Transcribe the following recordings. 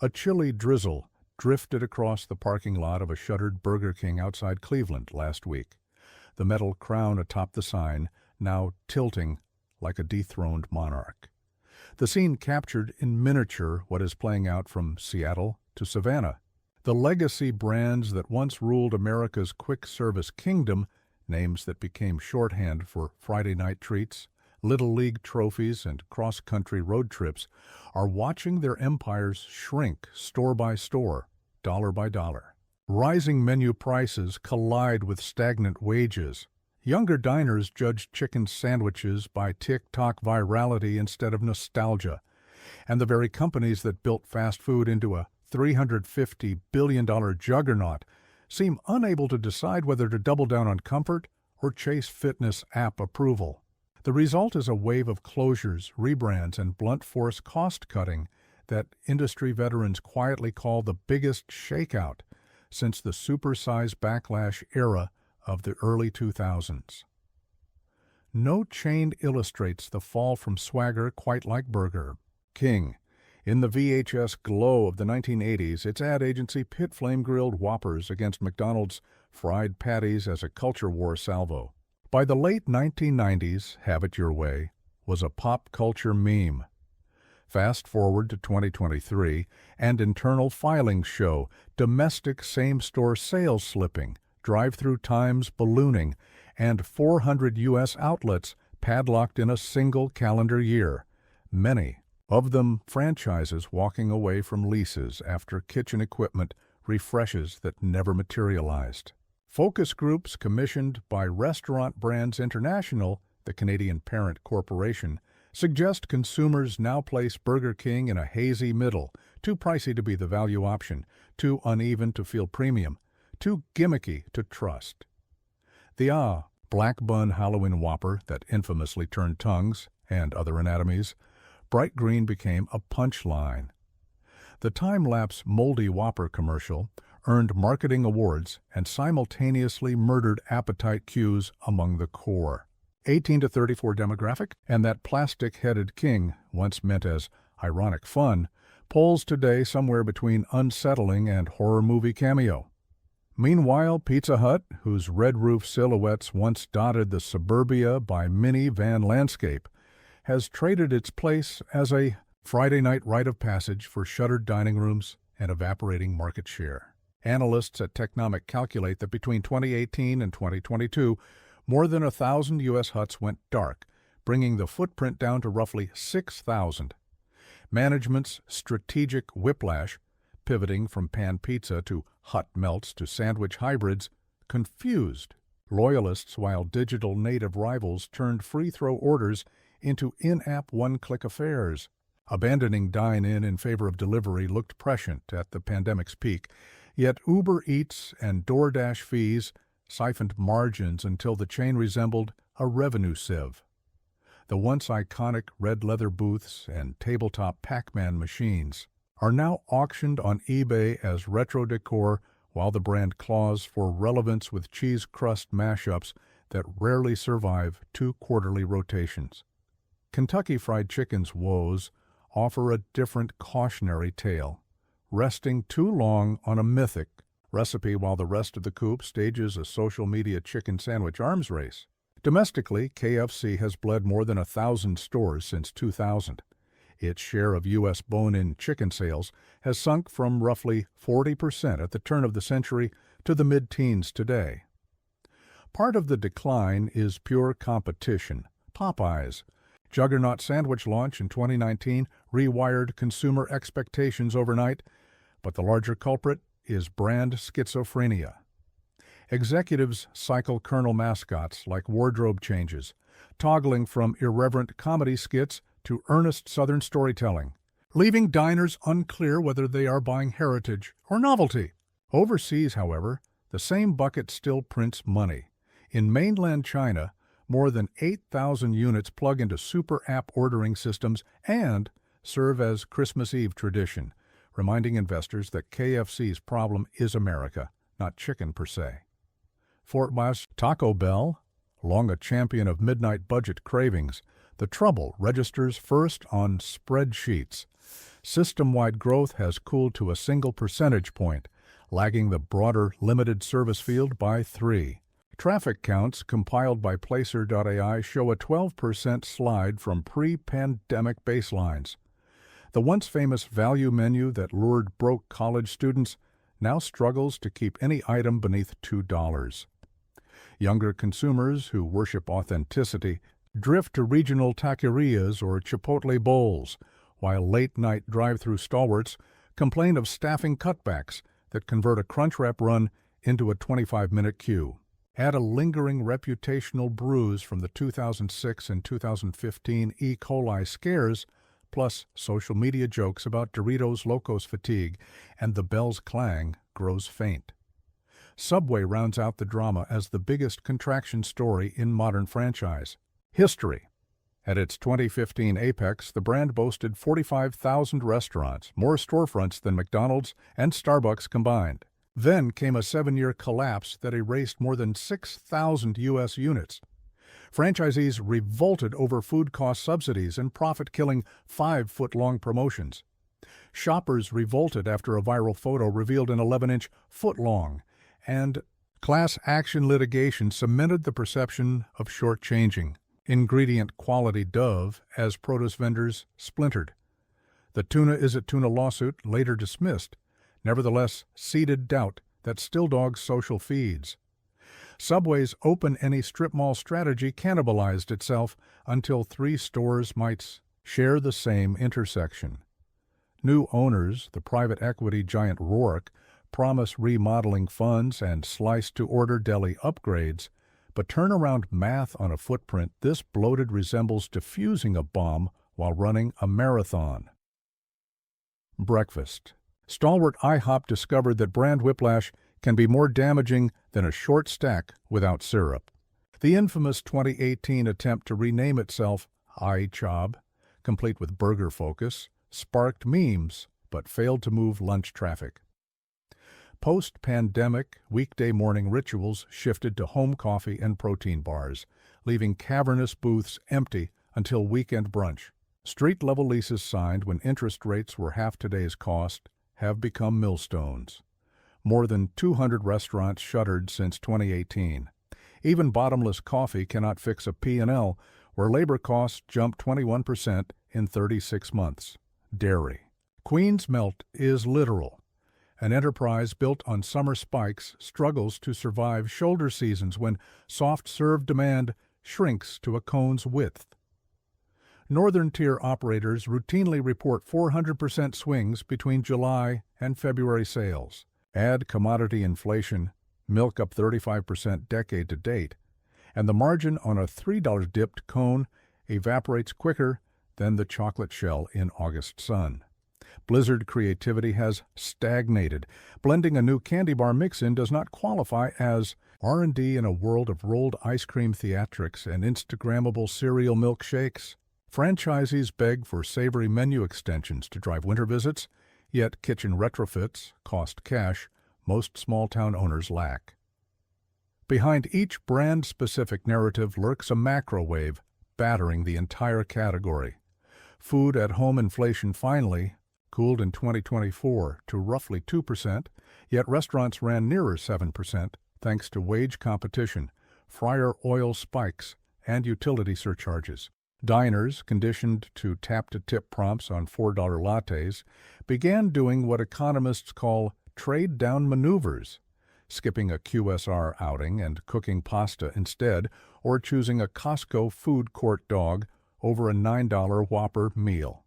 A chilly drizzle drifted across the parking lot of a shuttered Burger King outside Cleveland last week, the metal crown atop the sign now tilting like a dethroned monarch. The scene captured in miniature what is playing out from Seattle to Savannah. The legacy brands that once ruled America's quick-service kingdom, names that became shorthand for Friday night treats, Little League trophies, and cross-country road trips, are watching their empires shrink store by store, dollar by dollar. Rising menu prices collide with stagnant wages. Younger diners judge chicken sandwiches by TikTok virality instead of nostalgia. And the very companies that built fast food into a $350 billion juggernaut seem unable to decide whether to double down on comfort or chase fitness app approval. The result is a wave of closures, rebrands, and blunt force cost-cutting that industry veterans quietly call the biggest shakeout since the supersize backlash era of the early 2000s. No chain illustrates the fall from swagger quite like Burger King. In the VHS glow of the 1980s, its ad agency pit flame-grilled Whoppers against McDonald's fried patties as a culture war salvo. By the late 1990s, Have It Your Way was a pop culture meme. Fast forward to 2023, and internal filings show domestic same-store sales slipping, drive-through times ballooning, and 400 U.S. outlets padlocked in a single calendar year, many of them franchises walking away from leases after kitchen equipment refreshes that never materialized. Focus groups commissioned by Restaurant Brands International, the Canadian parent corporation, suggest consumers now place Burger King in a hazy middle, too pricey to be the value option, too uneven to feel premium, too gimmicky to trust. The black bun Halloween Whopper that infamously turned tongues and other anatomies, bright green became a punchline. The time-lapse moldy Whopper commercial earned marketing awards and simultaneously murdered appetite cues among the core. 18 to 34 demographic, and that plastic-headed king, once meant as ironic fun, polls today somewhere between unsettling and horror movie cameo. Meanwhile, Pizza Hut, whose red roof silhouettes once dotted the suburbia by mini-van landscape, has traded its place as a Friday night rite of passage for shuttered dining rooms and evaporating market share. Analysts at Technomic calculate that between 2018 and 2022, more than 1,000 U.S. Huts went dark, bringing the footprint down to roughly 6,000. Management's strategic whiplash, pivoting from pan pizza to hut melts to sandwich hybrids, confused loyalists while digital native rivals turned free-throw orders into in-app one-click affairs. Abandoning dine-in in favor of delivery looked prescient at the pandemic's peak, yet Uber Eats and DoorDash fees siphoned margins until the chain resembled a revenue sieve. The once iconic red leather booths and tabletop Pac-Man machines are now auctioned on eBay as retro decor, while the brand claws for relevance with cheese crust mashups that rarely survive 2 quarterly rotations. Kentucky Fried Chicken's woes offer a different cautionary tale, resting too long on a mythic recipe while the rest of the coop stages a social media chicken sandwich arms race. Domestically, KFC has bled more than 1,000 stores since 2000. Its share of U.S. bone-in chicken sales has sunk from roughly 40% at the turn of the century to the mid-teens today. Part of the decline is pure competition. Popeyes' juggernaut sandwich launch in 2019 rewired consumer expectations overnight, but the larger culprit is brand schizophrenia. Executives cycle Colonel mascots like wardrobe changes, toggling from irreverent comedy skits to earnest Southern storytelling, leaving diners unclear whether they are buying heritage or novelty. Overseas, however, the same bucket still prints money. In mainland China, more than 8,000 units plug into super app ordering systems and serve as Christmas Eve tradition, reminding investors that KFC's problem is America, not chicken per se. Fort Myers Taco Bell, long a champion of midnight budget cravings, The trouble registers first on spreadsheets. System-wide growth has cooled to a single percentage point, lagging the broader limited service field by 3. Traffic counts compiled by Placer.ai show a 12% slide from pre-pandemic baselines. The once famous value menu that lured broke college students now struggles to keep any item beneath $2. Younger consumers who worship authenticity drift to regional taquerias or Chipotle bowls, while late-night drive-thru stalwarts complain of staffing cutbacks that convert a Crunchwrap run into a 25-minute queue. Add a lingering reputational bruise from the 2006 and 2015 E. coli scares, plus social media jokes about Doritos Locos fatigue, and the bell's clang grows faint. Subway rounds out the drama as the biggest contraction story in modern franchise. History. At its 2015 apex, the brand boasted 45,000 restaurants, more storefronts than McDonald's and Starbucks combined. Then came a 7-year collapse that erased more than 6,000 U.S. units. Franchisees revolted over food cost subsidies and profit-killing 5-foot-long promotions. Shoppers revolted after a viral photo revealed an 11-inch foot-long, and class action litigation cemented the perception of shortchanging. Ingredient quality Dove as produce vendors splintered. The Tuna Is It Tuna lawsuit, later dismissed, nevertheless seeded doubt that Still Dog's social feeds. Subway's open any strip mall strategy cannibalized itself until 3 stores might share the same intersection. New owners, the private equity giant Roark, promise remodeling funds and slice-to-order deli upgrades, but turnaround math on a footprint this bloated resembles defusing a bomb while running a marathon. Breakfast. Stalwart IHOP discovered that brand whiplash can be more damaging than a short stack without syrup. The infamous 2018 attempt to rename itself iChob, complete with burger focus, sparked memes but failed to move lunch traffic. Post-pandemic, weekday morning rituals shifted to home coffee and protein bars, leaving cavernous booths empty until weekend brunch. Street-level leases signed when interest rates were half today's cost have become millstones. More than 200 restaurants shuttered since 2018. Even bottomless coffee cannot fix a P&L, where labor costs jumped 21% in 36 months. Dairy. Queen's Melt is literal. An enterprise built on summer spikes struggles to survive shoulder seasons when soft-serve demand shrinks to a cone's width. Northern tier operators routinely report 400% swings between July and February sales. Add commodity inflation, milk up 35% decade to date, and the margin on a $3 dipped cone evaporates quicker than the chocolate shell in August sun. Blizzard creativity has stagnated. Blending a new candy bar mix-in does not qualify as R&D in a world of rolled ice cream theatrics and Instagrammable cereal milkshakes. Franchisees beg for savory menu extensions to drive winter visits, yet kitchen retrofits cost cash most small-town owners lack. Behind each brand-specific narrative lurks a macro wave battering the entire category. Food-at-home inflation finally cooled in 2024 to roughly 2%, yet restaurants ran nearer 7% thanks to wage competition, fryer oil spikes, and utility surcharges. Diners, conditioned to tap-to-tip prompts on $4 lattes, began doing what economists call trade-down maneuvers, skipping a QSR outing and cooking pasta instead, or choosing a Costco food court dog over a $9 Whopper meal.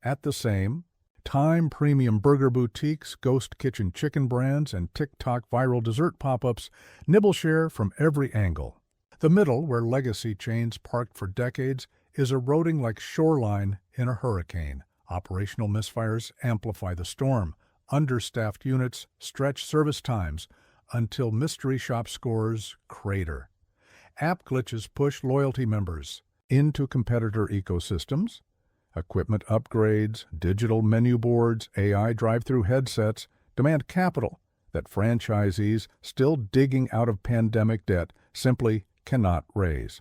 At the same time, premium burger boutiques, ghost kitchen chicken brands, and TikTok viral dessert pop-ups nibble share from every angle. The middle, where legacy chains parked for decades, is eroding like shoreline in a hurricane. Operational misfires amplify the storm. Understaffed units stretch service times until mystery shop scores crater. App glitches push loyalty members into competitor ecosystems. Equipment upgrades, digital menu boards, AI drive-through headsets demand capital that franchisees still digging out of pandemic debt simply cannot raise.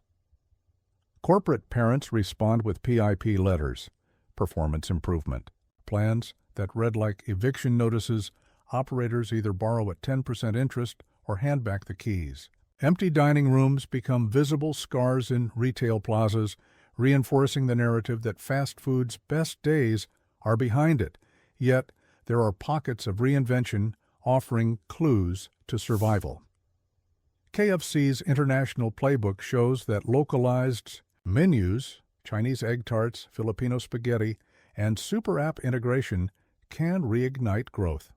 Corporate parents respond with PIP letters, performance improvement. Plans that read like eviction notices, operators either borrow at 10% interest or hand back the keys. Empty dining rooms become visible scars in retail plazas, reinforcing the narrative that fast food's best days are behind it. Yet, there are pockets of reinvention offering clues to survival. KFC's international playbook shows that localized menus, Chinese egg tarts, Filipino spaghetti, and super app integration can reignite growth.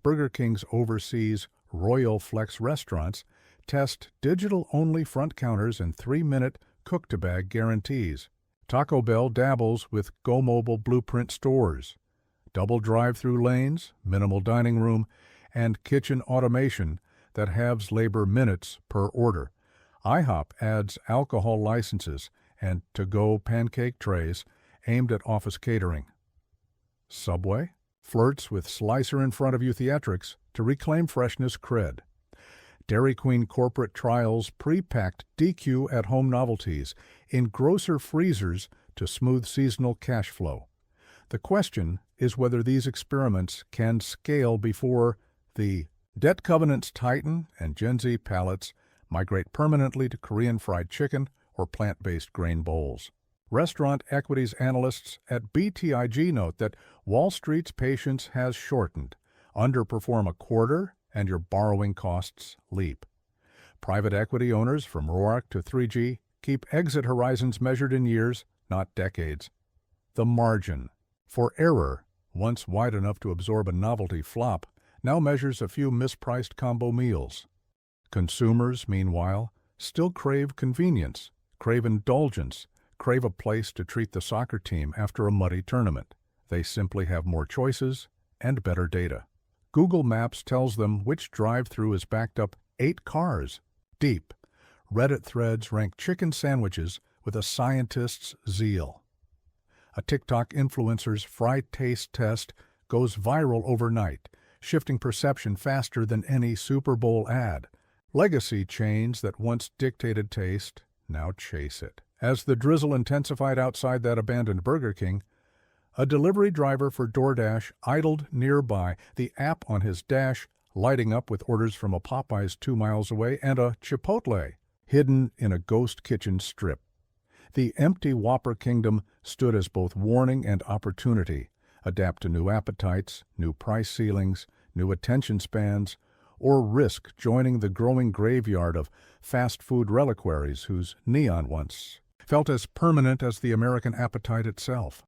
Burger King's overseas Royal Flex restaurants test digital-only front counters and 3-minute cook-to-bag guarantees. Taco Bell dabbles with Go Mobile blueprint stores, double drive-through lanes, minimal dining room, and kitchen automation that halves labor minutes per order. IHOP adds alcohol licenses and to-go pancake trays aimed at office catering. Subway flirts with slicer-in-front-of-you theatrics to reclaim freshness cred. Dairy Queen corporate trials pre-packed DQ at-home novelties in grocer freezers to smooth seasonal cash flow. The question is whether these experiments can scale before the debt covenants tighten and Gen Z palates migrate permanently to Korean fried chicken or plant-based grain bowls. Restaurant equities analysts at BTIG note that Wall Street's patience has shortened. Underperform a quarter and your borrowing costs leap. Private equity owners from Roark to 3G keep exit horizons measured in years, not decades. The margin for error, once wide enough to absorb a novelty flop, now measures a few mispriced combo meals. Consumers, meanwhile, still crave convenience, crave indulgence, crave a place to treat the soccer team after a muddy tournament. They simply have more choices and better data. Google Maps tells them which drive-thru is backed up 8 cars deep. Reddit threads rank chicken sandwiches with a scientist's zeal. A TikTok influencer's fried taste test goes viral overnight, shifting perception faster than any Super Bowl ad. Legacy chains that once dictated taste now chase it. As the drizzle intensified outside that abandoned Burger King, a delivery driver for DoorDash idled nearby, the app on his dash lighting up with orders from a Popeyes 2 miles away and a Chipotle hidden in a ghost kitchen strip. The empty Whopper kingdom stood as both warning and opportunity. Adapt to new appetites, new price ceilings, new attention spans, or risk joining the growing graveyard of fast food reliquaries whose neon once felt as permanent as the American appetite itself.